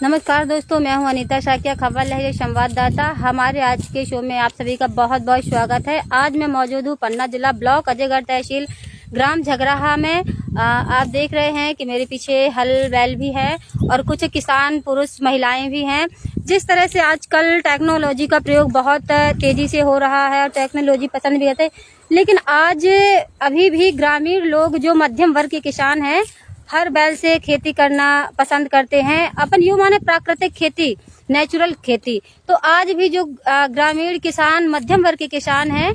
नमस्कार दोस्तों, मैं हूं अनीता शाकिया, खबर लहर संवाददाता। हमारे आज के शो में आप सभी का बहुत बहुत स्वागत है। आज मैं मौजूद हूं पन्ना जिला ब्लॉक अजयगढ़ तहसील ग्राम झगराहा में। आप देख रहे हैं कि मेरे पीछे हल बैल भी है और कुछ किसान पुरुष महिलाएं भी हैं। जिस तरह से आजकल टेक्नोलॉजी का प्रयोग बहुत तेजी से हो रहा है और टेक्नोलॉजी पसंद भी करते हैं, लेकिन आज अभी भी ग्रामीण लोग जो मध्यम वर्ग के किसान हैं हर बैल से खेती करना पसंद करते हैं। अपन यूं माने प्राकृतिक खेती, नेचुरल खेती। तो आज भी जो ग्रामीण किसान, मध्यम वर्ग के किसान हैं,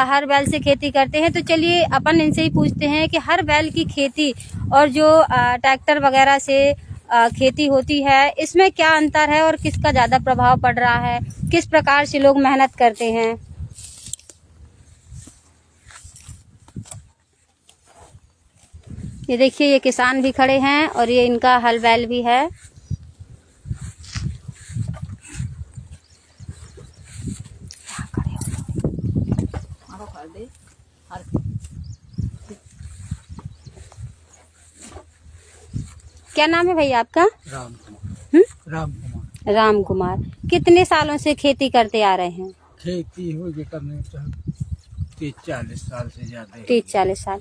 हर बैल से खेती करते हैं। तो चलिए अपन इनसे ही पूछते हैं कि हर बैल की खेती और जो ट्रैक्टर वगैरह से खेती होती है, इसमें क्या अंतर है और किसका ज्यादा प्रभाव पड़ रहा है, किस प्रकार से लोग मेहनत करते हैं। ये देखिए, ये किसान भी खड़े हैं और ये इनका हल बैल भी है। क्या नाम है भैया आपका? राम कुमार। राम कुमार। कितने सालों से खेती करते आ रहे हैं? खेती हो गई करने 30-40 साल से ज्यादा। 30-40 साल।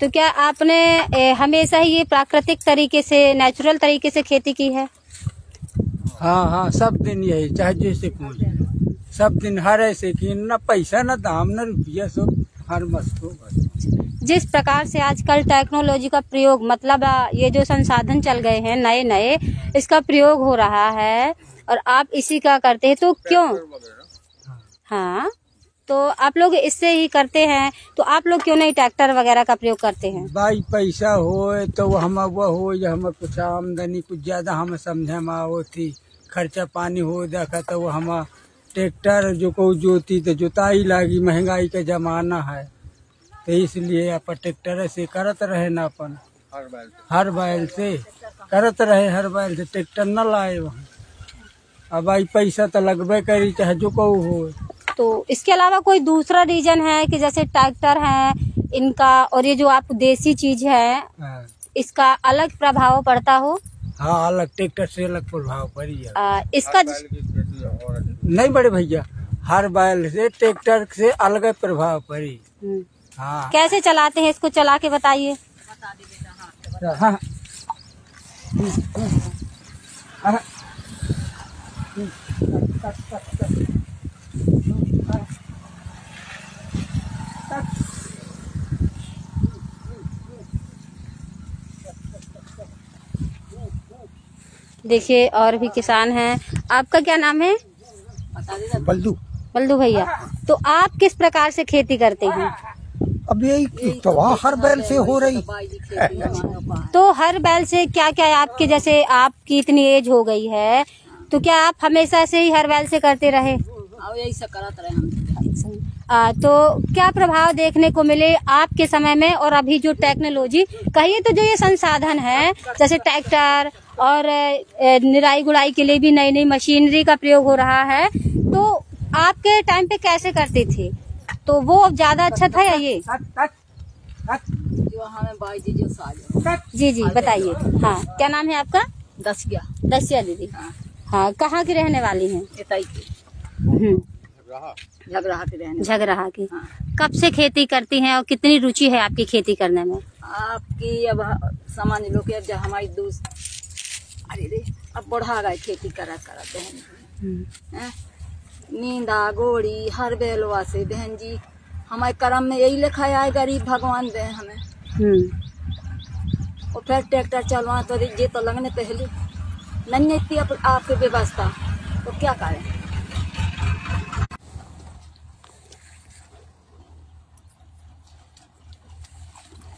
तो क्या आपने हमेशा ही ये प्राकृतिक तरीके से, नेचुरल तरीके से खेती की है? हाँ, सब दिन यही, चाहे जैसे कोई सब दिन हर ऐसे की, न पैसा न दाम न रुपया, सब हर मस्त हो। जिस प्रकार से आजकल टेक्नोलॉजी का प्रयोग, मतलब ये जो संसाधन चल गए हैं नए नए, इसका प्रयोग हो रहा है और आप इसी का करते हैं, तो क्यों? हाँ, तो आप लोग इससे ही करते हैं, तो आप लोग क्यों नहीं ट्रैक्टर वगैरह का प्रयोग करते हैं? भाई पैसा हो तो हम वो हो या हम कुछ आमदनी कुछ ज्यादा हम समझे में आओ थी, खर्चा पानी हो देखा तो वो हम ट्रैक्टर जो को जोती तो जोताई लागी, महंगाई का जमाना है, तो इसलिए अपन ट्रैक्टर से करत रहे ना, अपन हर बैल से करत रहे, हर बैल से ट्रैक्टर न लाए वहाँ। अब भाई पैसा तो लगबे करी चाहे जो को हो। तो इसके अलावा कोई दूसरा रीजन है कि जैसे ट्रैक्टर है इनका और ये जो आप देसी चीज है, इसका अलग प्रभाव पड़ता हो? हाँ, अलग ट्रैक्टर से अलग प्रभाव पड़ी है। इसका नहीं बड़े भैया, हर बैल से ट्रैक्टर से अलग प्रभाव पड़ी। हाँ, कैसे चलाते हैं इसको, चला के बताइए। हाँ। देखिए, और भी किसान हैं। आपका क्या नाम है? बल्दू भैया। तो आप किस प्रकार से खेती करते हैं? अब यही तो हर बैल से हो रही। तो हर बैल से क्या क्या है आपके, जैसे आपकी इतनी एज हो गई है, तो क्या आप हमेशा से ही हर बैल से करते रहे? यही सब करते रहे हम। तो क्या प्रभाव देखने को मिले आपके समय में और अभी जो टेक्नोलॉजी कहिए, तो जो ये संसाधन है जैसे ट्रैक्टर और निराई गुड़ाई के लिए भी नई नई मशीनरी का प्रयोग हो रहा है, तो आपके टाइम पे कैसे करते थे? तो वो ज्यादा अच्छा था या ये? जो हमें बाई जी जो साज। जी बताइए। हाँ, क्या नाम है आपका? दसिया दीदी। हाँ, कहाँ की रहने वाली हैं? झगराहा की। हाँ। कब से खेती करती हैं और कितनी रुचि है आपकी खेती करने में? आपकी अब समझ लो कि अब जब हमारी दोस्त अब बढ़ा गए खेती करते हैं। नींदा गोड़ी हर बेलवा से बहन जी, हमारे कर्म में यही लिखा है, गरीब भगवान दे हमें। और फिर ट्रैक्टर चलवा तो ये तो लगने पहले नहीं थी आपकी व्यवस्था, तो क्या करें।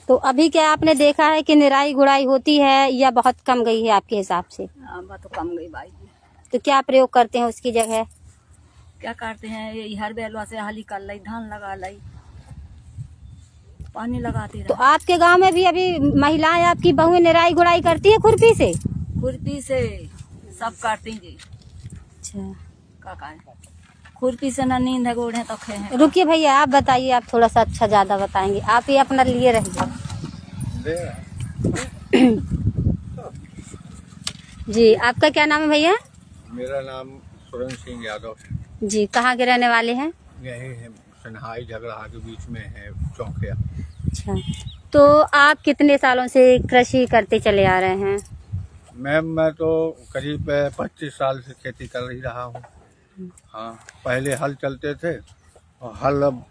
तो अभी क्या आपने देखा है कि निराई गुड़ाई होती है या बहुत कम गई है आपके हिसाब से? तो कम गई भाई। तो क्या प्रयोग करते हैं उसकी जगह? क्या करते हैं, ये हर बैलवा से हाली कर लाई, धान लगा लाई, पानी लगाते रहे। तो आपके गांव में भी अभी महिलाएं, आपकी बहुएं निराई गुड़ाई करती है खुरपी से? खुरपी से सब काटती जी। अच्छा, क्या करें, खुरपी से न नींद है गोड़े तो खे हैं। रुकिए भैया, आप बताइए, आप थोड़ा सा अच्छा ज्यादा बताएंगे, आप ये अपना लिए रहिए। जी, आपका क्या नाम है भैया? मेरा नाम सुरेंद्र सिंह यादव है। जी, कहाँ के रहने वाले हैं? यही है, सनहाई झगड़ा के बीच में है, चौकिया। अच्छा, तो आप कितने सालों से कृषि करते चले आ रहे हैं? मैम, मैं तो करीब 25 साल से खेती कर ही रहा हूँ। हाँ, पहले हल चलते थे और हल अब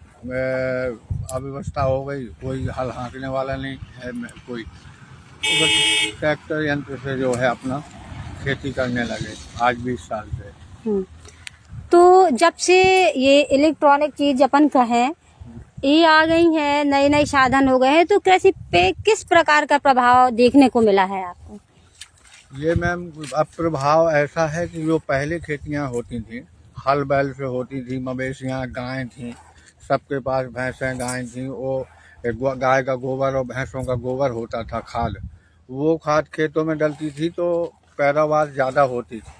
अव्यवस्था हो गई, कोई हल हाँकने वाला नहीं है, कोई ट्रैक्टर यंत्र से जो है अपना खेती करने लगे आज 20 साल से। तो जब से ये इलेक्ट्रॉनिक चीज अपन कहें ये आ गई है, नए नए साधन हो गए हैं, तो कृषि पे किस प्रकार का प्रभाव देखने को मिला है आपको? ये मैम, अब प्रभाव ऐसा है कि जो पहले खेतियां होती थी हल बैल से होती थी, मवेशियां गाय थी, सबके पास भैंसें गाय थी, वो गाय का गोबर और भैंसों का गोबर होता था खाद, वो खाद खेतों में डलती थी तो पैदावार ज़्यादा होती थी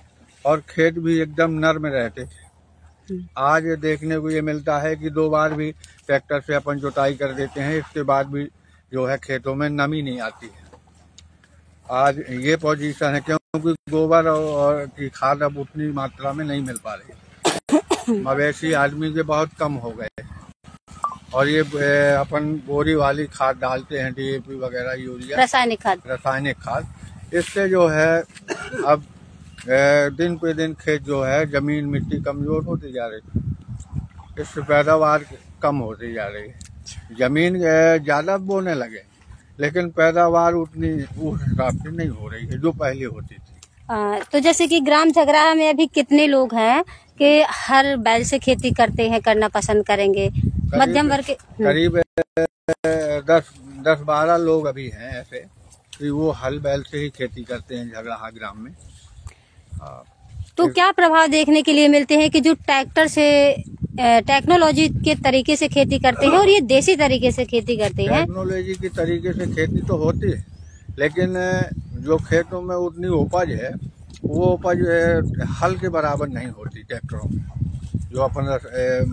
और खेत भी एकदम नर्म रहते थे। आज देखने को ये मिलता है कि 2 बार भी ट्रैक्टर से अपन जुताई कर देते हैं, इसके बाद भी जो है खेतों में नमी नहीं आती है। आज ये पोजीशन है क्योंकि गोबर और की खाद अब उतनी मात्रा में नहीं मिल पा रही। मवेशी आदमी के बहुत कम हो गए और ये अपन बोरी वाली खाद डालते हैं, DAP वगैरह, यूरिया, रासायनिक खाद, इससे जो है अब दिन पे दिन खेत जो है जमीन मिट्टी कमजोर होती जा रही है, इससे पैदावार कम होती जा रही है। जमीन ज़्यादा बोने लगे लेकिन पैदावार उतनी उस हिसाब से नहीं हो रही है जो पहले होती थी। तो जैसे कि ग्राम झगड़ा में अभी कितने लोग हैं कि हर बैल से खेती करते हैं, करना पसंद करेंगे? मध्यम वर्ग के करीब 10-12 लोग अभी हैं ऐसे कि वो हल बैल से ही खेती करते हैं झगड़ा ग्राम में। तो क्या प्रभाव देखने के लिए मिलते हैं कि जो ट्रैक्टर से टेक्नोलॉजी के तरीके से खेती करते हैं और ये देसी तरीके से खेती करते हैं? टेक्नोलॉजी की तरीके से खेती तो होती है लेकिन जो खेतों में उतनी उपज है वो उपज हल के बराबर नहीं होती। ट्रैक्टरों में जो अपन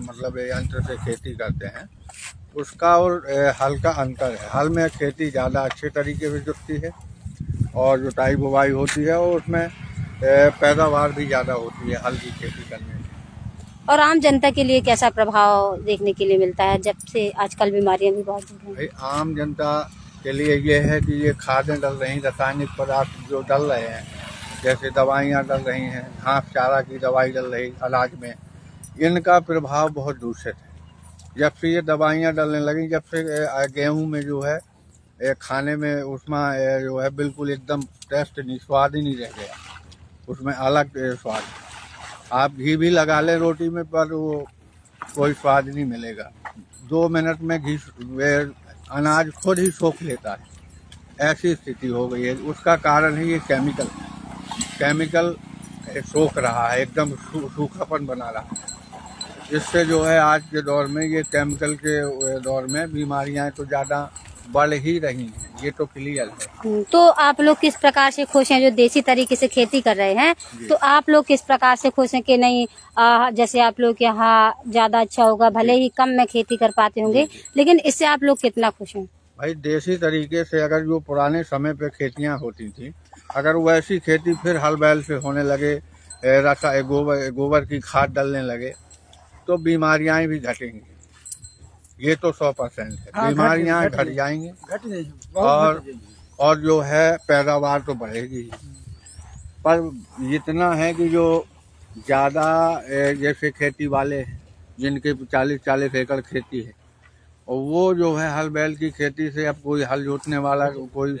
मतलब यंत्र से खेती करते हैं उसका और हल का अंतर है। हल में खेती ज़्यादा अच्छे तरीके से जुटती है और जुताई बुवाई होती है और उसमें पैदावार भी ज़्यादा होती है हल की खेती करने में। और आम जनता के लिए कैसा प्रभाव देखने के लिए मिलता है जब से आजकल बीमारियां भी बहुत हो रही हैं? आम जनता के लिए ये है कि ये खादें डल रही, रासायनिक पदार्थ जो डल रहे हैं, जैसे दवाइयाँ डल रही हैं, घास चारा की दवाई डल रही अनाज में, इनका प्रभाव बहुत दूषित है। जब से ये दवाइयाँ डलने लगी, जब से गेहूँ में जो है खाने में उसमें जो है बिल्कुल एकदम टेस्ट नहीं, स्वाद ही नहीं रह गया, उसमें अलग स्वाद। आप घी भी लगा लें रोटी में पर वो कोई स्वाद नहीं मिलेगा। 2 मिनट में घी अनाज खुद ही सोख लेता है, ऐसी स्थिति हो गई है। उसका कारण है ये केमिकल सोख रहा है, एकदम सूखापन बना रहा है। इससे जो है आज के दौर में ये केमिकल के दौर में बीमारियां तो ज़्यादा बढ़ ही रही हैं, ये तो क्लियर है। तो आप लोग किस प्रकार से खुश हैं जो देसी तरीके से खेती कर रहे हैं? तो आप लोग किस प्रकार से खुश हैं कि नहीं जैसे आप लोग यहाँ ज्यादा अच्छा होगा, भले ही कम में खेती कर पाते होंगे लेकिन इससे आप लोग कितना खुश हैं? भाई, देसी तरीके से अगर जो पुराने समय पे खेतियां होती थी, अगर वैसी खेती फिर हल बैल से होने लगे, गोबर की खाद डालने लगे तो बीमारियां भी घटेंगी। ये तो 100% है। बीमारियां घट जाएंगी और जो है पैदावार तो बढ़ेगी। पर इतना है कि जो ज़्यादा जैसे खेती वाले हैं जिनके 40-40 एकड़ खेती है और वो जो है हल बैल की खेती से अब कोई हल जोतने वाला कोई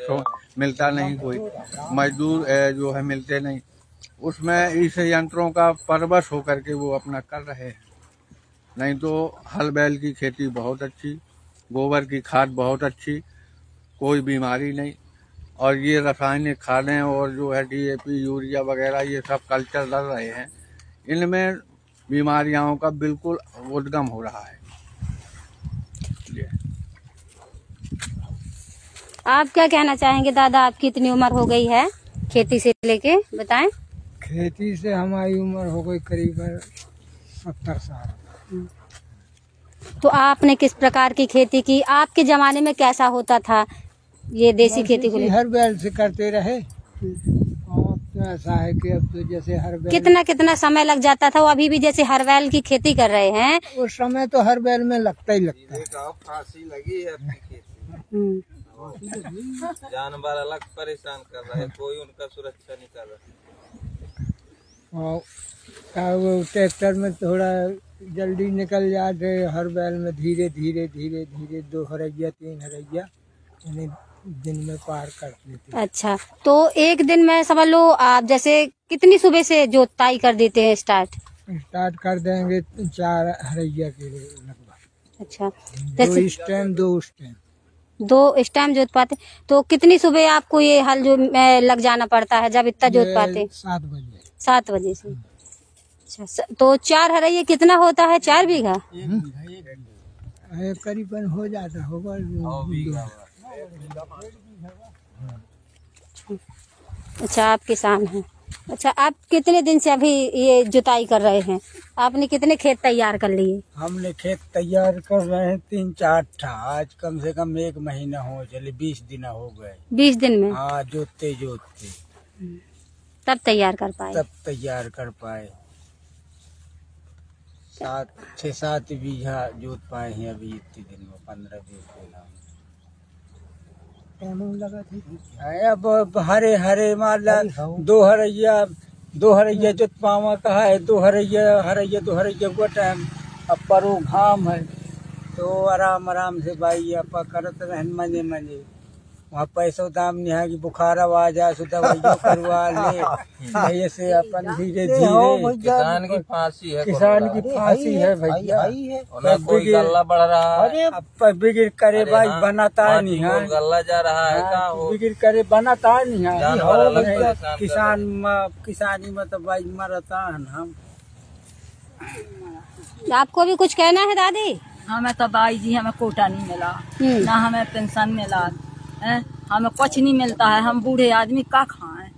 मिलता नहीं, कोई मजदूर जो है मिलते नहीं, उसमें इस यंत्रों का परवश होकर के वो अपना कर रहे हैं। नहीं तो हल बैल की खेती बहुत अच्छी, गोबर की खाद बहुत अच्छी, कोई बीमारी नहीं। और ये रासायनिक खादें और जो है DAP, यूरिया वगैरह ये सब कल्चर डल रहे हैं, इनमें बीमारियों का बिल्कुल उद्गम हो रहा है। आप क्या कहना चाहेंगे दादा? आपकी इतनी उम्र हो गई है खेती से लेके, बताएं। खेती से हमारी उम्र हो गई करीब 70 साल। तो आपने किस प्रकार की खेती की? आपके जमाने में कैसा होता था ये देसी खेती को? हर बैल से करते रहे और में ऐसा है कि अब तो जैसे हर बैल कितना समय लग जाता था, वो अभी भी जैसे हर बैल की खेती कर रहे हैं उस समय तो हर बैल में लगता ही लगता है। फांसी लगी है अपनी खेती, जानवर अलग परेशान कर रहा है, कोई उनका सुरक्षा नहीं कर रहा। और वो ट्रैक्टर में थोड़ा जल्दी निकल जाते, हर बैल में धीरे धीरे धीरे धीरे 2 हरैया 3 हरैया यानी दिन में पार कर लेते। अच्छा, तो एक दिन में समझ लो आप जैसे कितनी सुबह से जोताई कर देते हैं? स्टार्ट कर देंगे 4 हरैया के लगभग। अच्छा, 2 इस टाइम 2 उस टाइम 2 इस टाइम जोत पाते, तो कितनी सुबह आपको ये हल जो लग जाना पड़ता है जब इतना जोत पाते? 7 बजे से। अच्छा, तो 4 हरैया कितना होता है? 4 बीघा करीबन हो जाता होगा। अच्छा, आप किसान हैं। अच्छा, आप कितने दिन से अभी ये जुताई कर रहे हैं? आपने कितने खेत तैयार कर लिए? हमने खेत तैयार कर रहे हैं 3-4 ठा। आज कम से कम 1 महीना हो चले, 20 दिन हो गए। 20 दिन में? हाँ, जोतते तब तैयार कर पाए। 6-7 बीघा जोत पाए हैं अभी इतने दिन में, 15-20 दिन। अब हरे माला 2 हरैया जोत पावा कहा है, 2 हरैया को टाइम। अब परो घाम है तो आराम से भाई आप करत रहन मजे वहाँ पैसों दाम नहीं है कि बुखार आ जाए तो दवाइयों करवा ले। ऐसे अपन धीरे धीरे किसान की फांसी है भैया। कोई गल्ला बढ़ रहा है, अब बिगड़ करे भाई बनाता नहीं है, गल्ला जा रहा है, बिगड़ करे बनाता नहीं है। किसानी में तो भाई मरता है हम। आपको भी कुछ कहना है दादी? हमें तो बाई जी हमें कोटा नहीं मिला, ना हमें पेंशन मिला है, हमें कुछ नहीं मिलता है। हम बूढ़े आदमी का खाएं?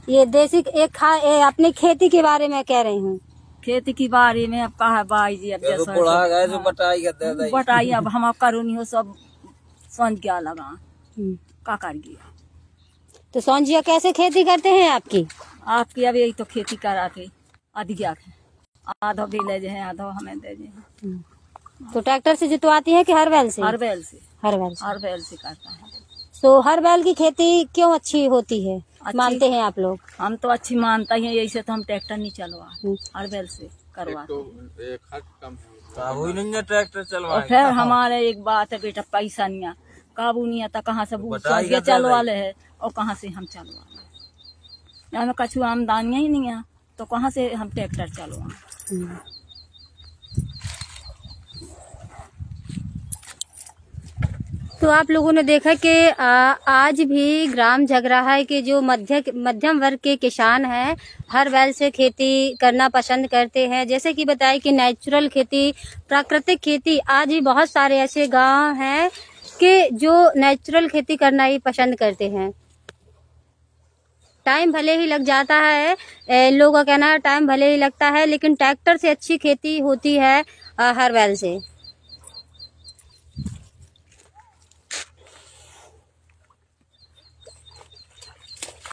ये देसी अपनी खेती के बारे में कह रही हूँ। खेती के बारे में अब कहा बाई जी, अब जैसा बटाई अब हम करो नहीं हो सब समझ क्या लगा का कर गया। तो सोनजिया कैसे खेती करते हैं आपकी? अब यही तो खेती कराते अधिक आधा भी ले जाए, आधा हमें दे जाए। तो ट्रैक्टर से जुतवाती है कि हर बैल से? हर बैल से करता है। तो हर बैल की खेती क्यों अच्छी होती है मानते हैं आप लोग? हम तो अच्छी मानते हैं, ऐसे तो हम ट्रैक्टर नहीं चलवा, हर बैल से करवाते। ट्रैक्टर चलवा। फिर हमारे एक बात है बेटा, पैसा नहीं काबू नहीं आता, कहाँ से चलवा ले है और कहाँ से हम चलवा ले। हमें कछु आमदनियाँ ही नहीं है तो कहाँ से हम ट्रैक्टर चलवा। तो आप लोगों ने देखा कि आज भी ग्राम झगराहा के जो मध्यम वर्ग के किसान हैं हर बैल से खेती करना पसंद करते हैं। जैसे कि बताया कि नेचुरल खेती, प्राकृतिक खेती, आज भी बहुत सारे ऐसे गांव हैं कि जो नेचुरल खेती करना ही पसंद करते हैं। टाइम भले ही लग जाता है, लोगों का कहना है टाइम भले ही लगता है, लेकिन ट्रैक्टर से अच्छी खेती होती है हर बैल से।